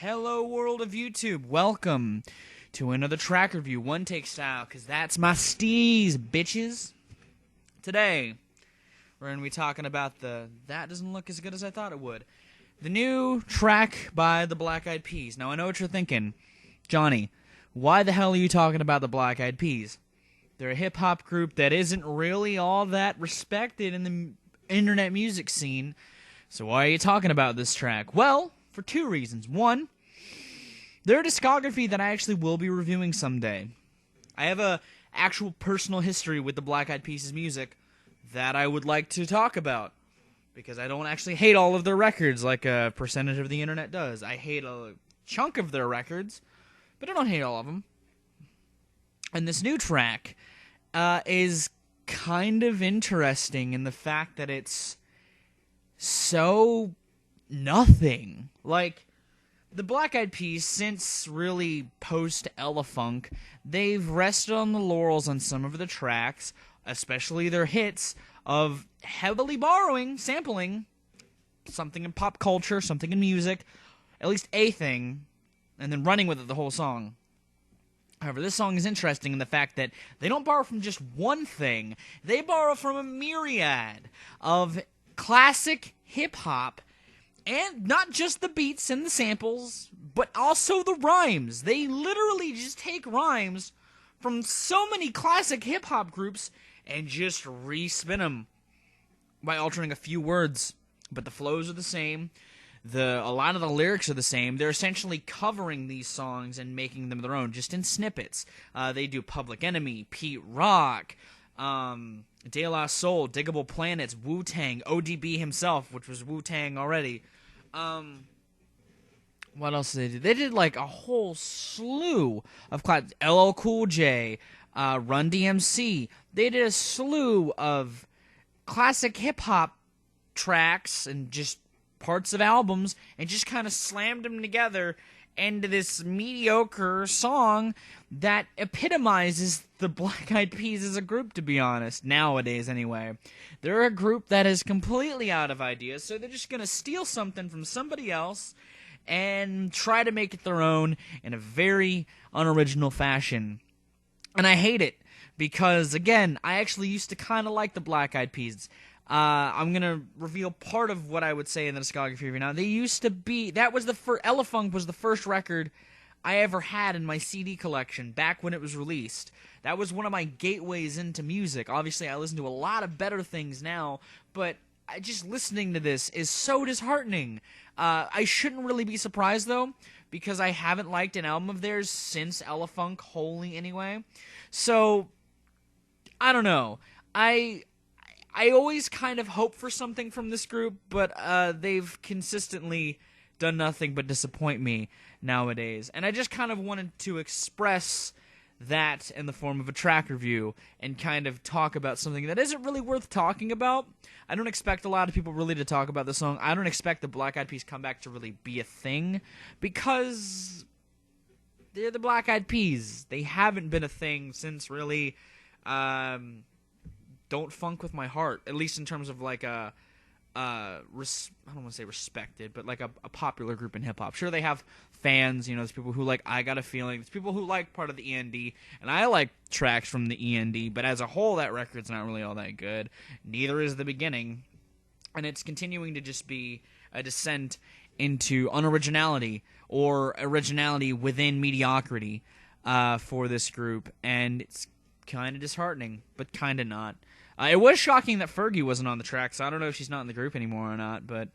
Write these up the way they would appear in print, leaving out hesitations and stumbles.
Hello, world of YouTube. Welcome to another track review, one take style, because that's my steez, bitches. Today, we're going to be talking about that doesn't look as good as I thought it would. The new track by the Black Eyed Peas. Now, I know what you're thinking. Johnny, why the hell are you talking about the Black Eyed Peas? They're a hip-hop group that isn't really all that respected in the internet music scene. So why are you talking about this track? Well, for two reasons. One, they're a discography that I actually will be reviewing someday. I have a actual personal history with the Black Eyed Peas' music that I would like to talk about, because I don't actually hate all of their records like a percentage of the internet does. I hate a chunk of their records, but I don't hate all of them. And this new track is kind of interesting in the fact that it's so nothing. Like, the Black Eyed Peas, since really post-Elefunk, they've rested on the laurels on some of the tracks, especially their hits, of heavily sampling something in pop culture, something in music, at least a thing, and then running with it the whole song. However, this song is interesting in the fact that they don't borrow from just one thing. They borrow from a myriad of classic hip-hop, and not just the beats and the samples, but also the rhymes. They literally just take rhymes from so many classic hip-hop groups and just re-spin them by altering a few words. But the flows are the same. A lot of the lyrics are the same. They're essentially covering these songs and making them their own, just in snippets. They do Public Enemy, Pete Rock, De La Soul, Diggable Planets, Wu-Tang, ODB himself, which was Wu-Tang already. What else did they do? They did like a whole slew of LL Cool J, Run DMC. They did a slew of classic hip-hop tracks and just parts of albums and just kind of slammed them together into this mediocre song that epitomizes the Black Eyed Peas as a group, to be honest, nowadays anyway. They're a group that is completely out of ideas, so they're just going to steal something from somebody else and try to make it their own in a very unoriginal fashion. And I hate it, because, again, I actually used to kind of like the Black Eyed Peas. I'm going to reveal part of what I would say in the discography review now. They used to be, Elefunk was the first record I ever had in my CD collection back when it was released. That was one of my gateways into music. Obviously, I listen to a lot of better things now, but just listening to this is so disheartening. I shouldn't really be surprised, though, because I haven't liked an album of theirs since Elefunk, wholly anyway. So, I don't know. I always kind of hope for something from this group, but they've consistently done nothing but disappoint me nowadays. And I just kind of wanted to express that in the form of a track review and kind of talk about something that isn't really worth talking about. I don't expect a lot of people really to talk about the song. I don't expect the Black Eyed Peas comeback to really be a thing, because they're the Black Eyed Peas. They haven't been a thing since really Don't Funk With My Heart, at least in terms of like I don't want to say respected, but like a popular group in hip-hop. Sure, they have fans, there's people who like I Got a Feeling, there's people who like part of the END, and I like tracks from the END, but as a whole, that record's not really all that good. Neither is the beginning, and it's continuing to just be a descent into unoriginality, or originality within mediocrity for this group, and it's kind of disheartening, but kind of not. It was shocking that Fergie wasn't on the track, so I don't know if she's not in the group anymore or not, but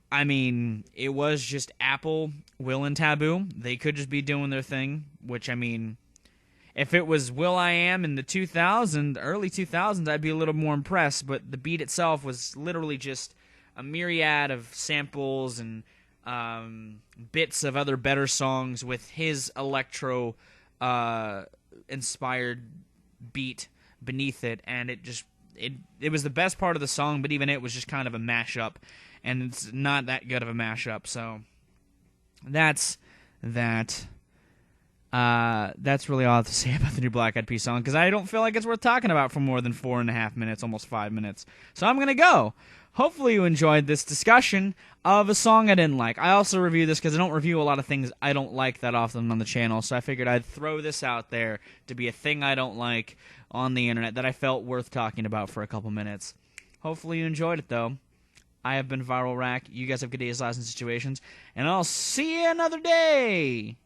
I mean, it was just Apple, Will, and Taboo. They could just be doing their thing, which, I mean, if it was will.i.am in the early 2000s, I'd be a little more impressed, but the beat itself was literally just a myriad of samples and bits of other better songs with his electro inspired beat beneath it, and it was the best part of the song, but even it was just kind of a mashup, and it's not that good of a mashup. So that's that. That's really all I have to say about the new Black Eyed Peas song, because I don't feel like it's worth talking about for more than 4.5 minutes, almost 5 minutes. So I'm gonna go. hopefully you enjoyed this discussion of a song I didn't like. I also review this because I don't review a lot of things I don't like that often on the channel, so I figured I'd throw this out there to be a thing I don't like on the internet that I felt worth talking about for a couple minutes. Hopefully you enjoyed it, though. I have been Viralrak. You guys have good days, lives, and situations, and I'll see you another day!